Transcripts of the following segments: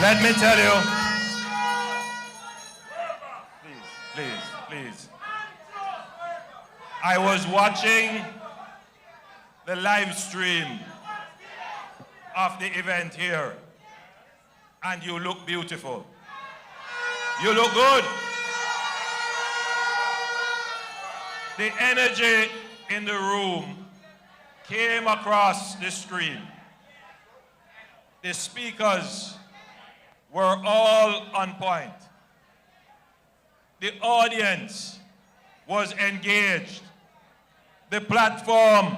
Let me tell you, please. I was watching the live stream of the event here, and you look beautiful. You look good. The energy in the room came across the screen. The speakers were all on point. The audience was engaged. The platform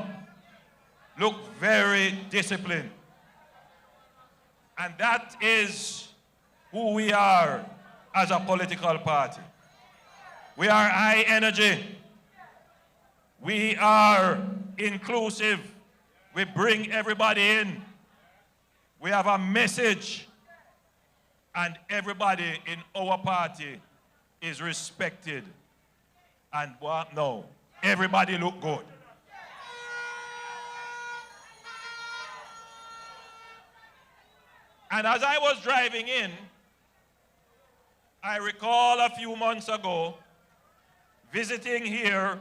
looked very disciplined. And that is who we are as a political party. We are high energy. We are inclusive. We bring everybody in. We have a message. And everybody in our party is respected. And no, everybody look good. And as I was driving in, I recall a few months ago visiting here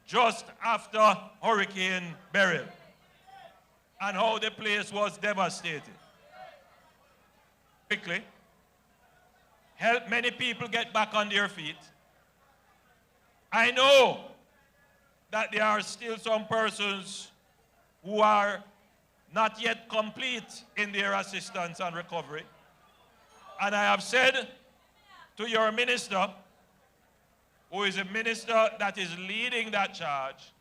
just after Hurricane Beryl and how the place was devastated. Quickly, help many people get back on their feet. I know that there are still some persons who are not yet complete in their assistance and recovery. And I have said to your minister, who is a minister that is leading that charge,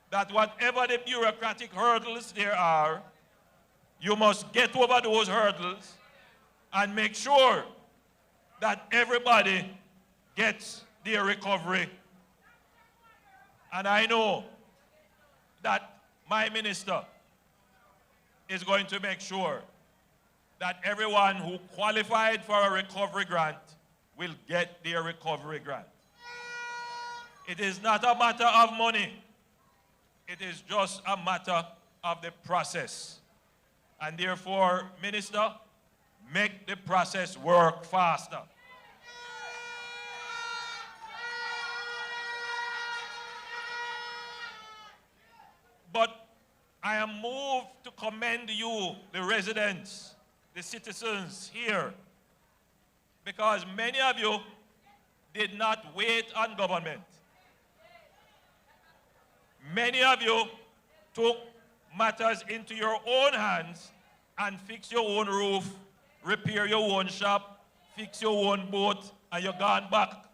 that whatever the bureaucratic hurdles there are, you must get over those hurdles and make sure that everybody gets their recovery. And I know that my minister is going to make sure that everyone who qualified for a recovery grant will get their recovery grant. It is not a matter of money. It is just a matter of the process. And therefore, Minister, make the process work faster. But I am moved to commend you, the residents, the citizens here, because many of you did not wait on government. Many of you took matters into your own hands and fix your own roof, repair your own shop, fix your own boat, and you're gone back.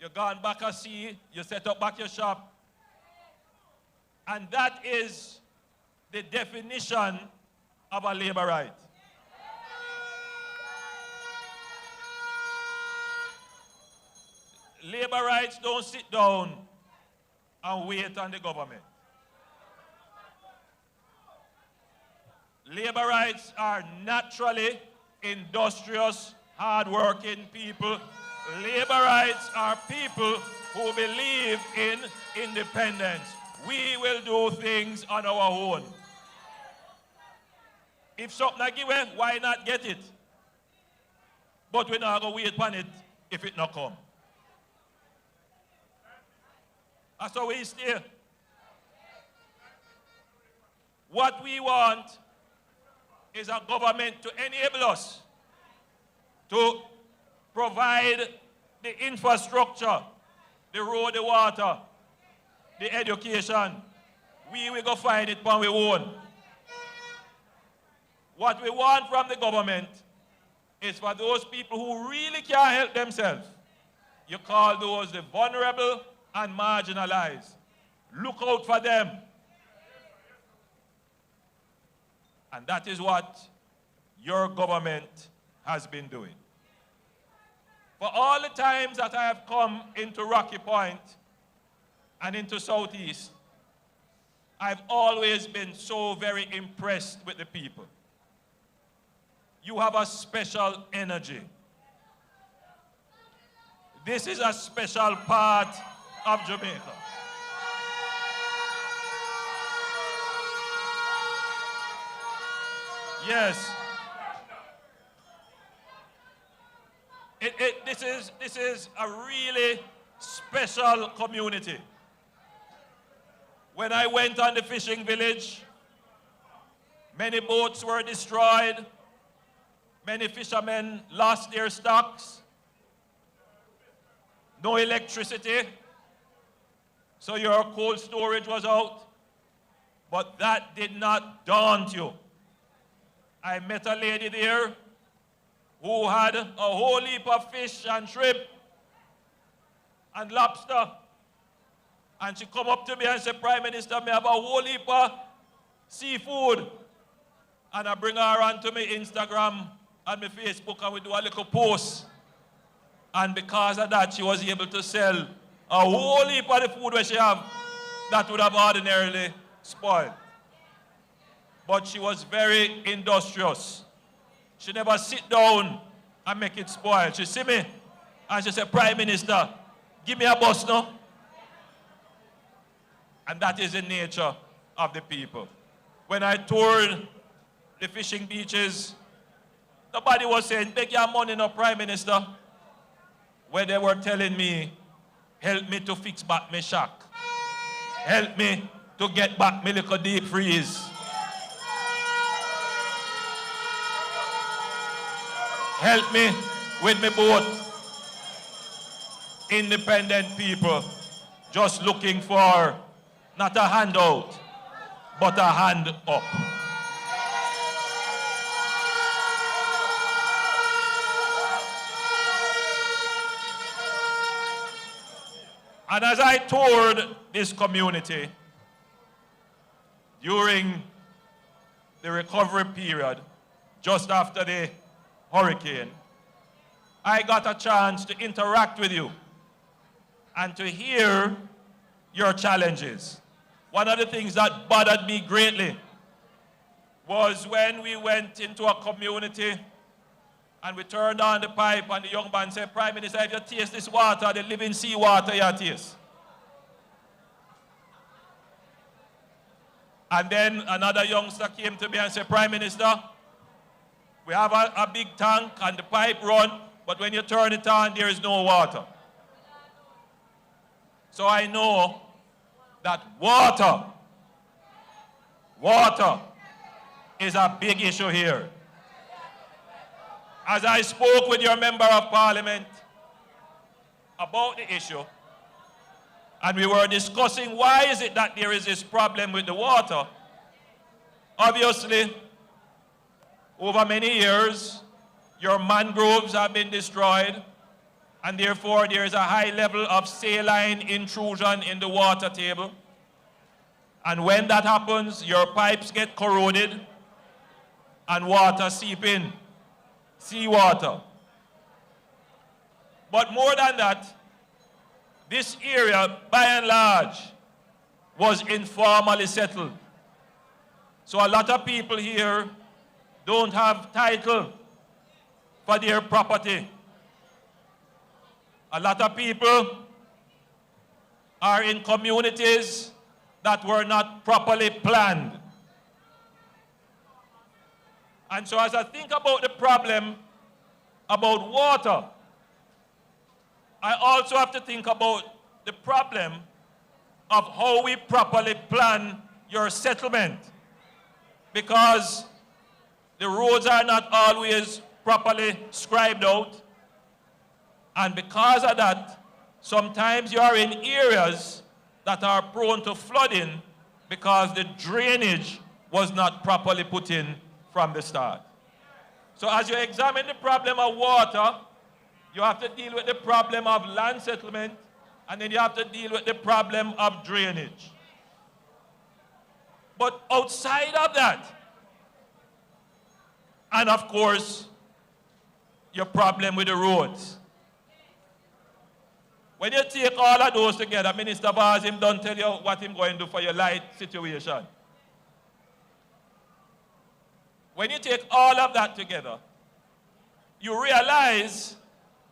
You're gone back at sea, you set up back your shop. And that is the definition of a labor right. Labor rights don't sit down and wait on the government. Labor rights are naturally industrious, hard-working people. Labor rights are people who believe in independence. We will do things on our own. If something I give away, why not get it? But we're not going to wait upon it if it not come. That's how we stay. What we want is a government to enable us to provide the infrastructure, the road, the water, the education. We will go find it on our own. What we want from the government is for those people who really can't help themselves. You call those the vulnerable and marginalized. Look out for them. And that is what your government has been doing. For all the times that I have come into Rocky Point and into Southeast, I've always been so very impressed with the people. You have a special energy. This is a special part of Jamaica. Yes. This is a really special community. When I went on the fishing village, many boats were destroyed. Many fishermen lost their stocks. No electricity. So your cold storage was out. But that did not daunt you. I met a lady there who had a whole heap of fish and shrimp and lobster. And she come up to me and said, Prime Minister, me have a whole heap of seafood. And I bring her onto my Instagram and my Facebook and we do a little post. And because of that, she was able to sell a whole heap of the food that she have that would have ordinarily spoiled. But she was very industrious. She never sit down and make it spoil. She see me and she said, Prime Minister, give me a bus now. And that is the nature of the people. When I toured the fishing beaches, nobody was saying, beg your money now, Prime Minister. Where they were telling me, help me to fix back my shack. Help me to get back my little deep freeze. Help me with my boat. Independent people just looking for not a handout, but a hand up. And as I toured this community during the recovery period, just after the hurricane, I got a chance to interact with you and to hear your challenges. One of the things that bothered me greatly was when we went into a community and we turned on the pipe and the young man said, Prime Minister, if you taste this water, the living sea water you taste. And then another youngster came to me and said, Prime Minister, we have a big tank and the pipe run, but when you turn it on, there is no water. So I know that water is a big issue here. As I spoke with your member of parliament about the issue, and we were discussing why is it that there is this problem with the water, obviously, over many years, your mangroves have been destroyed, and therefore there is a high level of saline intrusion in the water table. And when that happens, your pipes get corroded and water seep in, seawater. But more than that, this area, by and large, was informally settled. So a lot of people here don't have title for their property. A lot of people are in communities that were not properly planned. And so as I think about the problem about water, I also have to think about the problem of how we properly plan your settlement, because the roads are not always properly scribed out. And because of that, sometimes you are in areas that are prone to flooding because the drainage was not properly put in from the start. So as you examine the problem of water, you have to deal with the problem of land settlement, and then you have to deal with the problem of drainage. But outside of that, and of course, your problem with the roads. When you take all of those together, Minister Vaz, him don't tell you what he's going to do for your light situation. When you take all of that together, you realize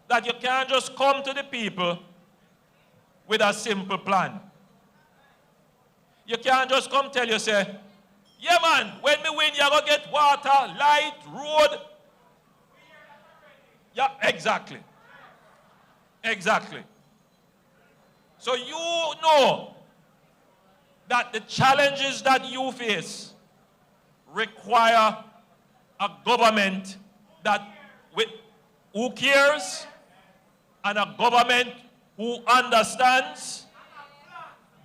that you can't just come to the people with a simple plan. You can't just come tell you, say, yeah man, when me win, you're going to get water, light, road. Yeah, exactly. Exactly. So you know that the challenges that you face require a government who cares and a government who understands,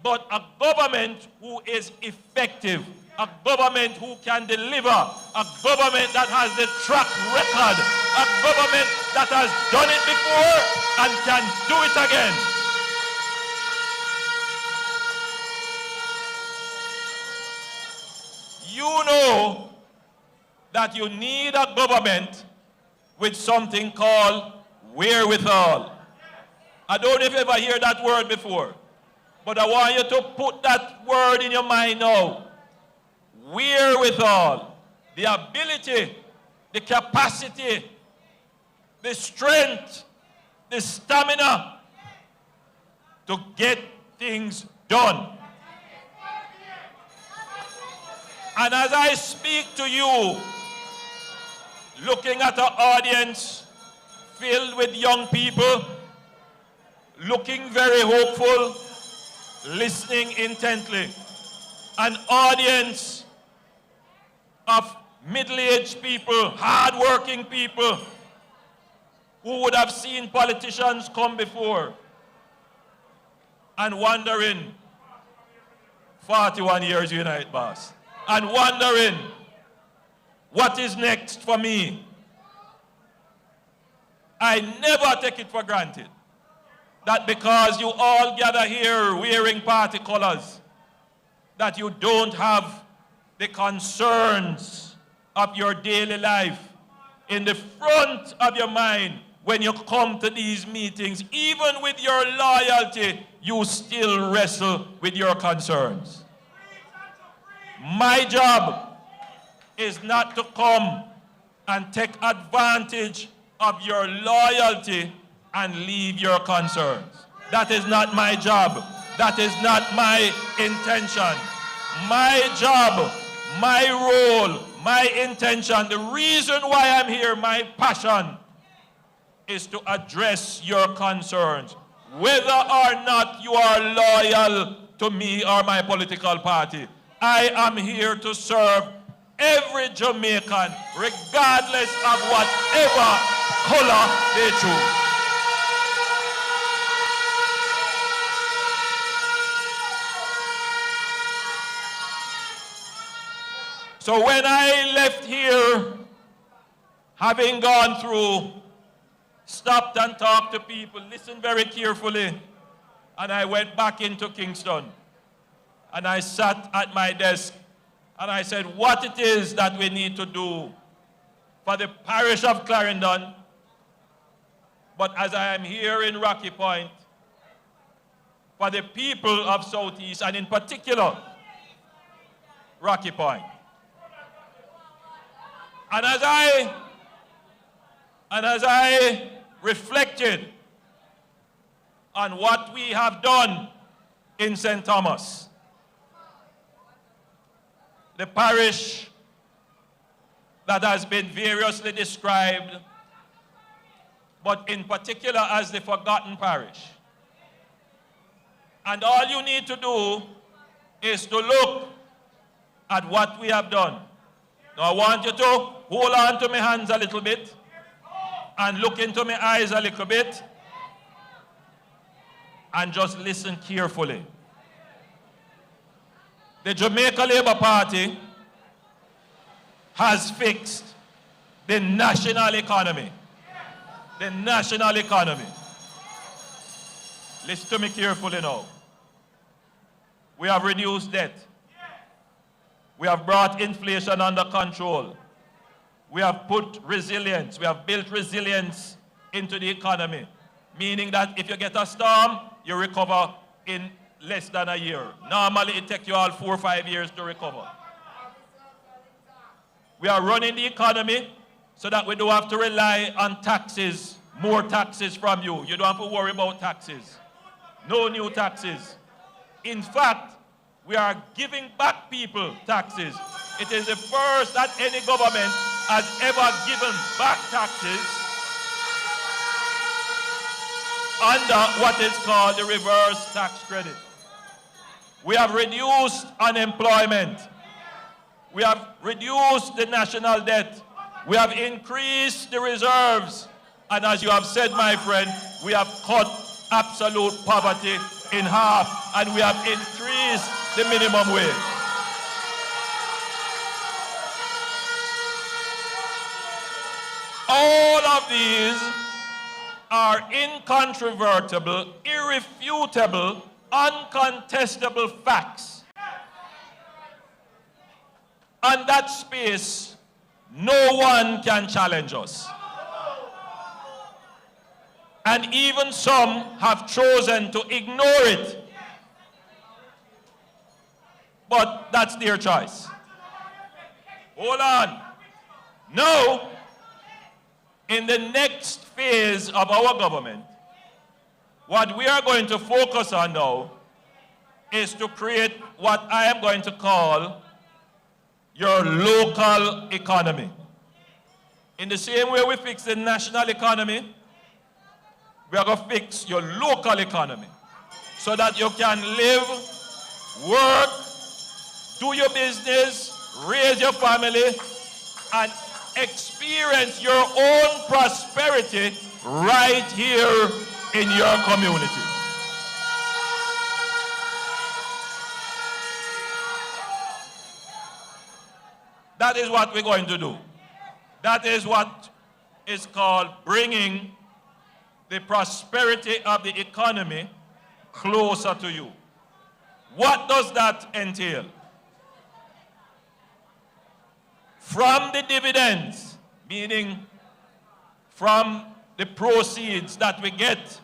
but a government who is effective, a government who can deliver, a government that has the track record, a government that has done it before and can do it again. You know that you need a government with something called wherewithal. I don't know if you ever heard that word before, but I want you to put that word in your mind now. Wherewithal. The ability, the capacity, the strength, the stamina to get things done. And as I speak to you, looking at an audience filled with young people, looking very hopeful, listening intently, an audience of middle-aged people, hard-working people who would have seen politicians come before and wondering, 41 years Unite boss, and wondering, what is next for me? I never take it for granted that because you all gather here wearing party colors, that you don't have the concerns of your daily life in the front of your mind when you come to these meetings. Even with your loyalty, you still wrestle with your concerns. My job is not to come and take advantage of your loyalty and leave your concerns. That is not my job. That is not my intention. My job, my role, my intention, the reason why I'm here, my passion, is to address your concerns, whether or not you are loyal to me or my political party. I am here to serve every Jamaican, regardless of whatever color they choose. So when I left here, having gone through, stopped and talked to people, listened very carefully, and I went back into Kingston, and I sat at my desk, and I said, what it is that we need to do for the parish of Clarendon, but as I am here in Rocky Point, for the people of Southeast, and in particular, Rocky Point. And as I reflected on what we have done in St. Thomas, the parish that has been variously described, but in particular as the forgotten parish. And all you need to do is to look at what we have done. Now I want you to hold on to my hands a little bit and look into my eyes a little bit and just listen carefully. The Jamaica Labour Party has fixed the national economy. The national economy. Listen to me carefully now. We have reduced debt. We have brought inflation under control. We have put resilience, we have built resilience into the economy, meaning that if you get a storm, you recover in less than a year. Normally, it takes you all 4 or 5 years to recover. We are running the economy so that we don't have to rely on taxes, more taxes from you. You don't have to worry about taxes. No new taxes. In fact, we are giving back people taxes. It is the first that any government has ever given back taxes. under what is called the reverse tax credit. We have reduced unemployment. We have reduced the national debt. We have increased the reserves. And as you have said, my friend, we have cut absolute poverty in half, and we have increased the minimum wage. All of these are incontrovertible, irrefutable, uncontestable facts. And that space, no one can challenge us. And even some have chosen to ignore it. But that's their choice. Hold on. Now, in the next phase of our government, what we are going to focus on now is to create what I am going to call your local economy. In the same way we fix the national economy, we are going to fix your local economy so that you can live, work, do your business, raise your family, and experience your own prosperity right here in your community. That is what we're going to do. That is what is called bringing the prosperity of the economy closer to you. What does that entail? From the dividends, meaning from the proceeds that we get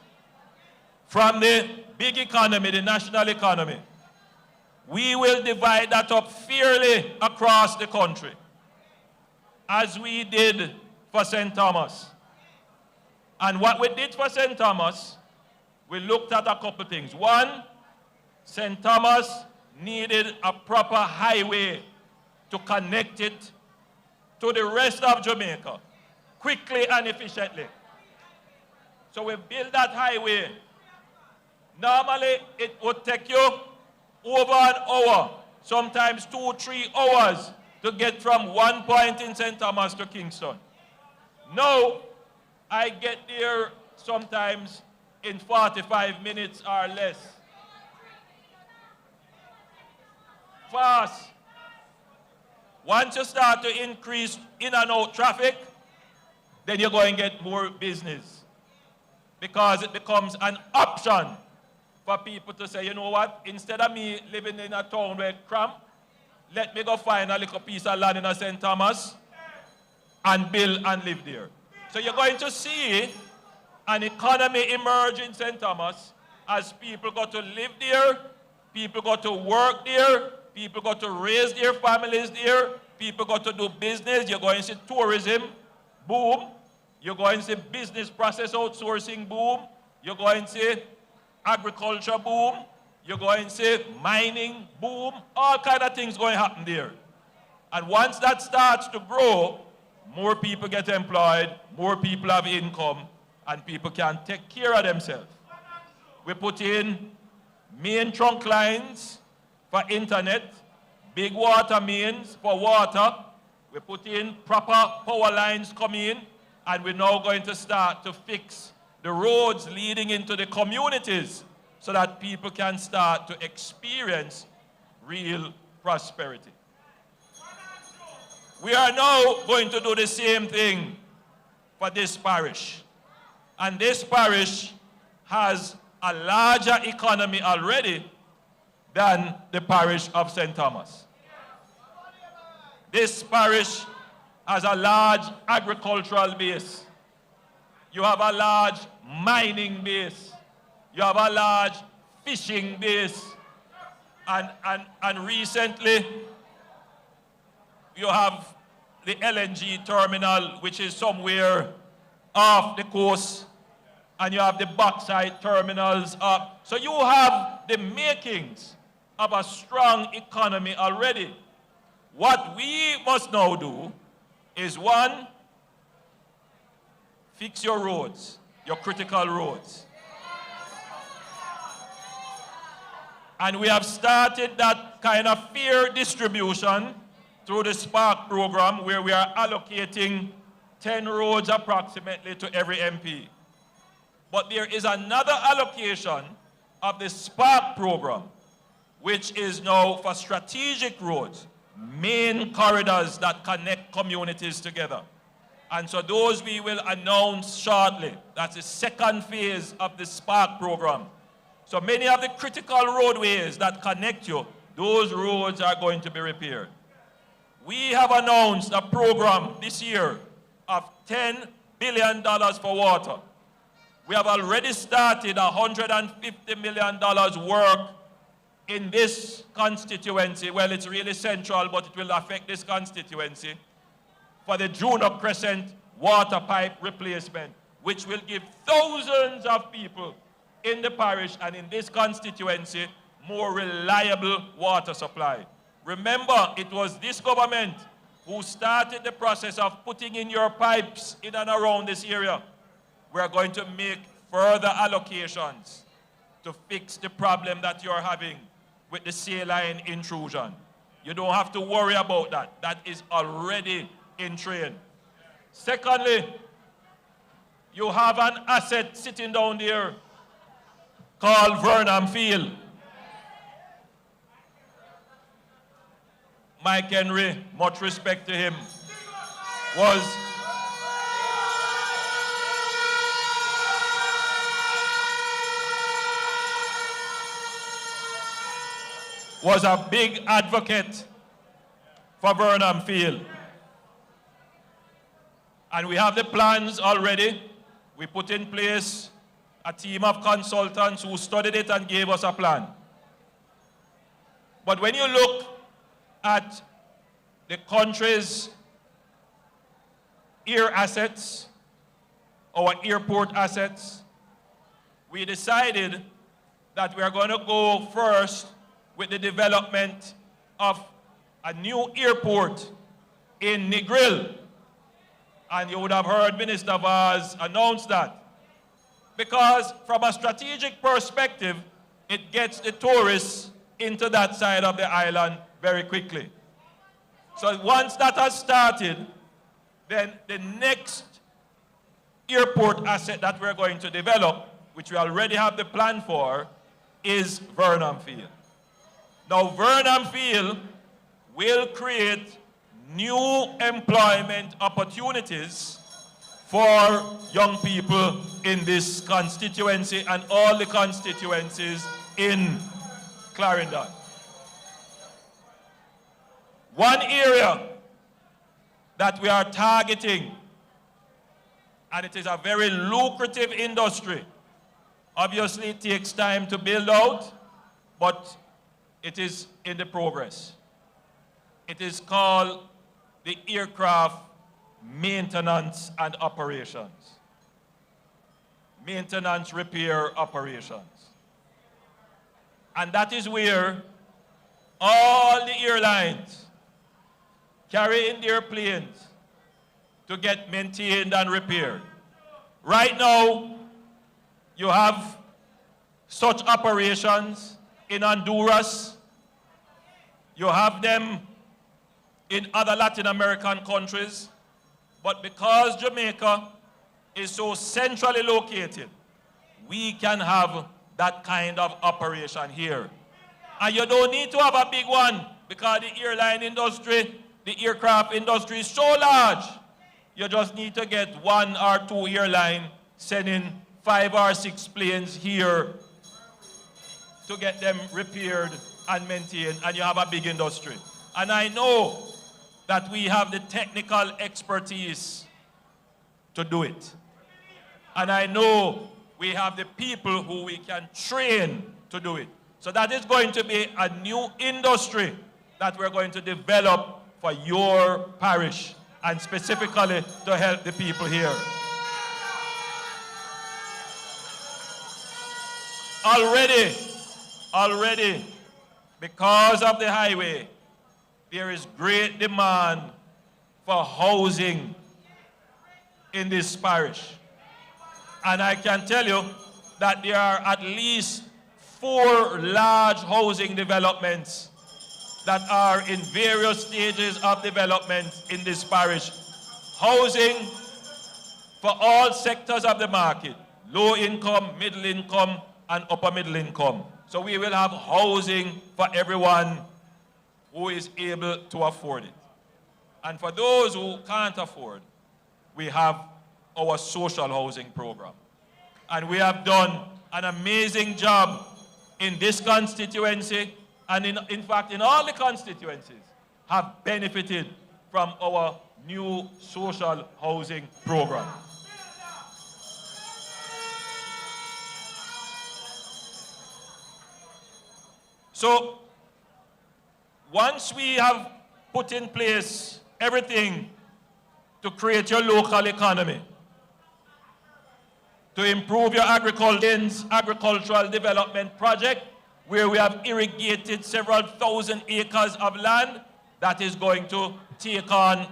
from the big economy, the national economy, we will divide that up fairly across the country, as we did for St. Thomas. And what we did for St. Thomas, we looked at a couple things. One, St. Thomas needed a proper highway to connect it to the rest of Jamaica quickly and efficiently. So we built that highway. Normally, it would take you over an hour, sometimes 2-3 hours to get from one point in St. Thomas to Kingston. Now, I get there sometimes in 45 minutes or less. Fast. Once you start to increase in and out traffic, then you're going to get more business. Because it becomes an option for people to say, you know what, instead of me living in a town where it's cramped, let me go find a little piece of land in a St. Thomas and build and live there. So you're going to see an economy emerge in St. Thomas as people go to live there, people go to work there, people go to raise their families there, people go to do business. You're going to see tourism boom. You're going to see business process outsourcing boom. You're going to see agriculture boom. You're going to see mining boom. All kind of things going to happen there. And once that starts to grow, more people get employed, more people have income, and people can take care of themselves. We put in main trunk lines for internet, big water mains for water. We put in proper power lines come in, and we're now going to start to fix the roads leading into the communities so that people can start to experience real prosperity. We are now going to do the same thing for this parish. And this parish has a larger economy already than the parish of St. Thomas. This parish has a large agricultural base. You have a large mining base. You have a large fishing base. And recently, you have the LNG terminal, which is somewhere off the coast, and you have the bauxite terminals up. So you have the makings of a strong economy already. What we must now do is, one, fix your roads, your critical roads. And we have started that kind of fair distribution through the Spark program, where we are allocating 10 roads approximately to every MP. But there is another allocation of the Spark program, which is now for strategic roads, main corridors that connect communities together. And so those we will announce shortly. That's the second phase of the Spark program. So many of the critical roadways that connect you, those roads are going to be repaired. We have announced a program this year of $10 billion for water. We have already started $150 million work in this constituency. Well, it's really central, but it will affect this constituency, for the Juno Crescent water pipe replacement, which will give thousands of people in the parish and in this constituency more reliable water supply. Remember, it was this government who started the process of putting in your pipes in and around this area. We are going to make further allocations to fix the problem that you're having with the saline intrusion. You don't have to worry about that. That is already in train. Secondly, you have an asset sitting down there called Vernon Field. Mike Henry, much respect to him, was a big advocate for Vernon Field. And we have the plans already. We put in place a team of consultants who studied it and gave us a plan. But when you look at the country's air assets, our airport assets, we decided that we are going to go first with the development of a new airport in Negril. And you would have heard Minister Vaz announce that. Because from a strategic perspective, it gets the tourists into that side of the island very quickly. So once that has started, then the next airport asset that we're going to develop, which we already have the plan for, is Vernon Field. Now, Vernon Field will create new employment opportunities for young people in this constituency and all the constituencies in Clarendon. One area that we are targeting, and it is a very lucrative industry. Obviously, it takes time to build out, but it is in the progress. It is called the aircraft maintenance and operations. Maintenance, repair, operations. And that is where all the airlines carry in their planes to get maintained and repaired. Right now, you have such operations in Honduras. You have them in other Latin American countries. But because Jamaica is so centrally located, we can have that kind of operation here. And you don't need to have a big one, because the airline industry, the aircraft industry is so large. You just need to get 1 or 2 airlines sending 5 or 6 planes here to get them repaired and maintained, and you have a big industry. And I know that we have the technical expertise to do it. And I know we have the people who we can train to do it. So that is going to be a new industry that we're going to develop for your parish, and specifically to help the people here. Already, because of the highway, there is great demand for housing in this parish. And I can tell you that there are at least 4 large housing developments that are in various stages of development in this parish. Housing for all sectors of the market, low income, middle income, and upper middle income. So we will have housing for everyone who is able to afford it. And for those who can't afford, we have our social housing program. And we have done an amazing job in this constituency, and in fact in all the constituencies have benefited from our new social housing program. So once we have put in place everything to create your local economy, to improve your agricultural development project, where we have irrigated several thousand acres of land that is going to take on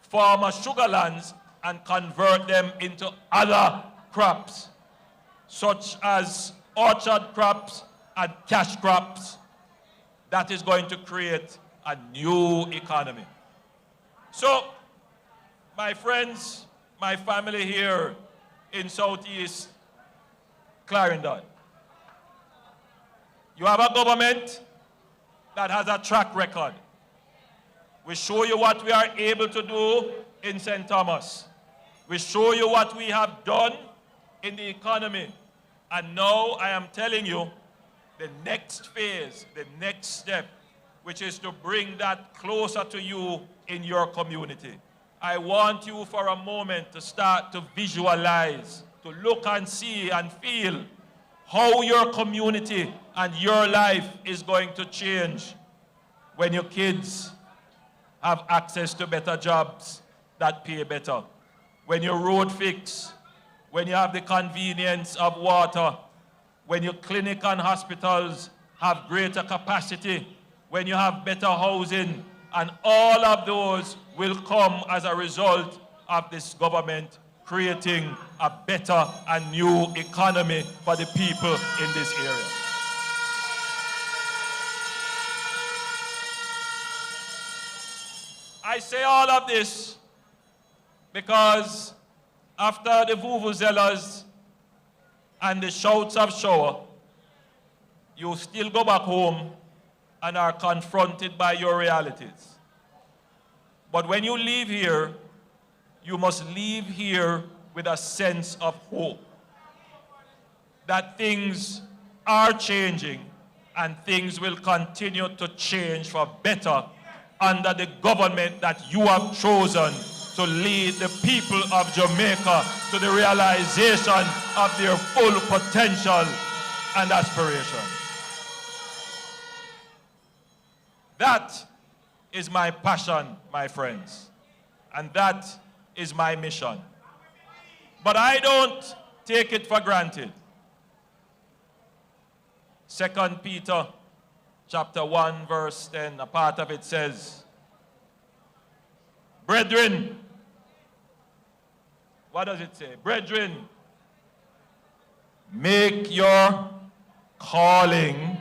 former sugar lands and convert them into other crops, such as orchard crops and cash crops. That is going to create a new economy. So, my friends, my family here in Southeast Clarendon, you have a government that has a track record. We show you what we are able to do in St. Thomas. We show you what we have done in the economy. And now I am telling you the next phase, the next step, which is to bring that closer to you in your community. I want you for a moment to start to visualize, to look and see and feel how your community and your life is going to change when your kids have access to better jobs that pay better, when your road fix, when you have the convenience of water, when your clinic and hospitals have greater capacity, when you have better housing, and all of those will come as a result of this government creating a better and new economy for the people in this area. I say all of this because after the vuvuzelas and the shouts of shower, you still go back home and are confronted by your realities. But when you leave here, you must leave here with a sense of hope that things are changing and things will continue to change for better under the government that you have chosen to lead the people of Jamaica to the realization of their full potential and aspirations. That is my passion, my friends, and that is my mission. But I don't take it for granted. 2 Peter chapter 1, verse 10, a part of it says, brethren, what does it say? Brethren, make your calling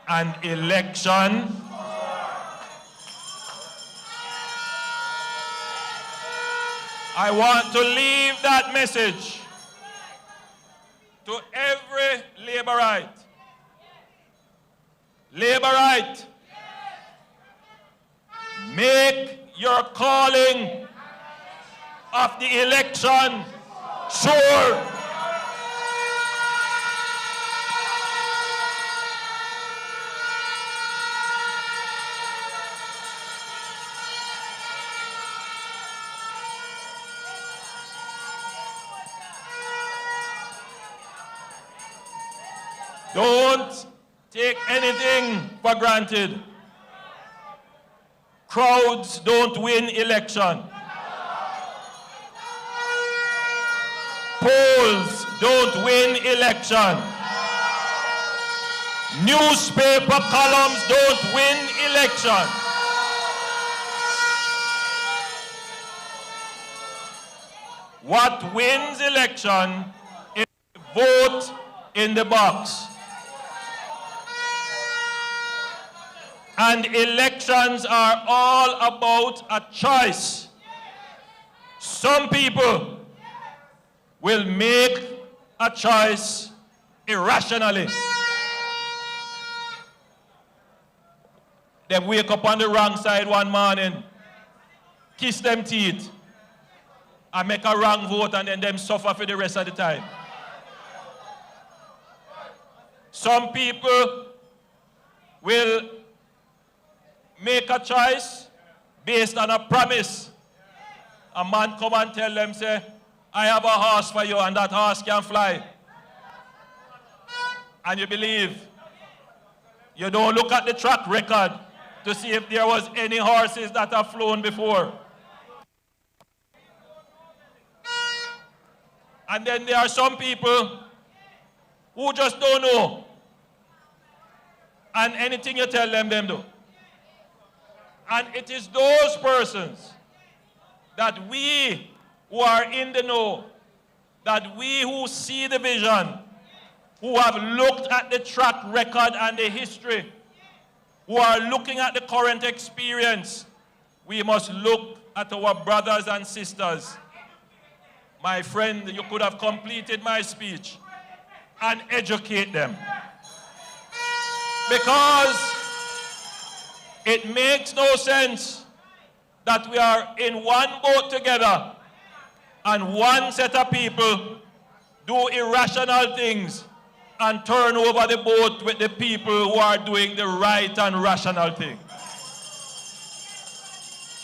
and election I want to leave that message to every Labourite. Labourite, make your calling of the election sure. Don't take anything for granted. Crowds don't win election. Polls don't win election. Newspaper columns don't win election. What wins election is vote in the box. And elections are all about a choice. Some people will make a choice irrationally. They wake up on the wrong side one morning, kiss them teeth, and make a wrong vote, and then them suffer for the rest of the time. Some people will make a choice based on a promise. A man come and tell them, say, I have a horse for you, and that horse can fly. And you believe. You don't look at the track record to see if there was any horses that have flown before. And then there are some people who just don't know. And anything you tell them, them do. And it is those persons that we who are in the know, that we who see the vision, who have looked at the track record and the history, who are looking at the current experience, we must look at our brothers and sisters. My friend, you could have completed my speech, and educate them. Because it makes no sense that we are in one boat together and one set of people do irrational things and turn over the boat with the people who are doing the right and rational thing.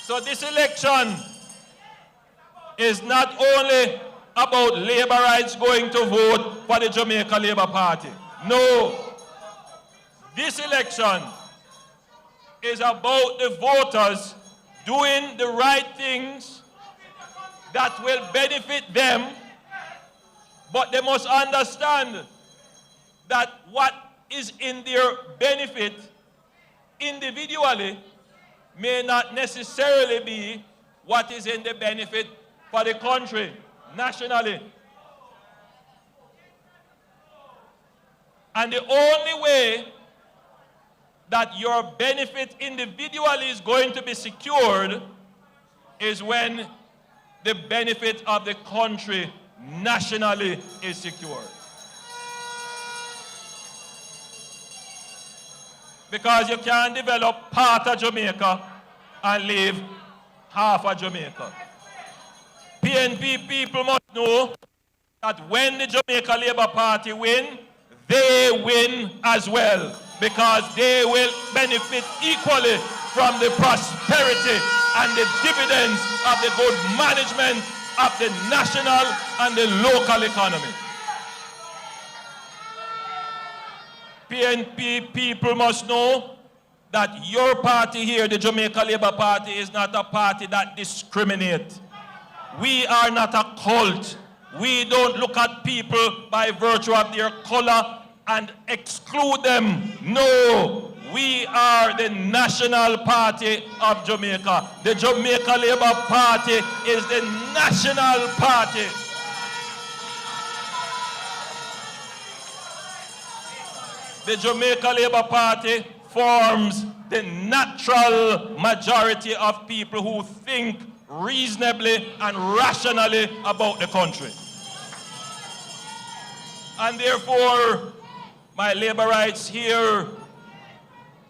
So this election is not only about Labourites going to vote for the Jamaica Labour Party. No. This election is about the voters doing the right things that will benefit them, but they must understand that what is in their benefit individually may not necessarily be what is in the benefit for the country, nationally. And the only way that your benefit individually is going to be secured is when the benefit of the country nationally is secured. Because you can't develop part of Jamaica and leave half of Jamaica. PNP people must know that when the Jamaica Labour Party win, they win as well, because they will benefit equally from the prosperity and the dividends of the good management of the national and the local economy. PNP people must know that your party here, the Jamaica Labour Party, is not a party that discriminates. We are not a cult. We don't look at people by virtue of their color and exclude them. No, we are the national party of Jamaica. The Jamaica Labour Party is the national party. The Jamaica Labour Party forms the natural majority of people who think reasonably and rationally about the country. And therefore, my Labourites here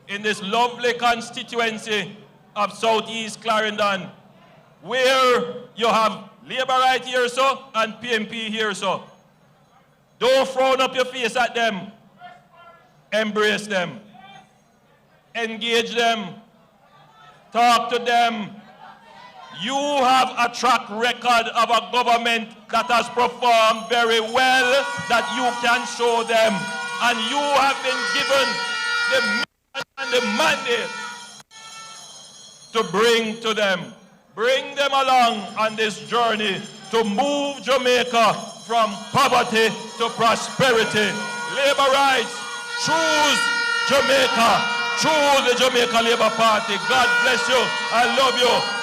in this lovely constituency of Southeast Clarendon, where you have Labourite here so and PNP here so, don't frown up your face at them. Embrace them. Engage them. Talk to them. You have a track record of a government that has performed very well that you can show them. And you have been given the mission and the mandate to bring to them. Bring them along on this journey to move Jamaica from poverty to prosperity. Labourites, choose Jamaica. Choose the Jamaica Labour Party. God bless you. I love you.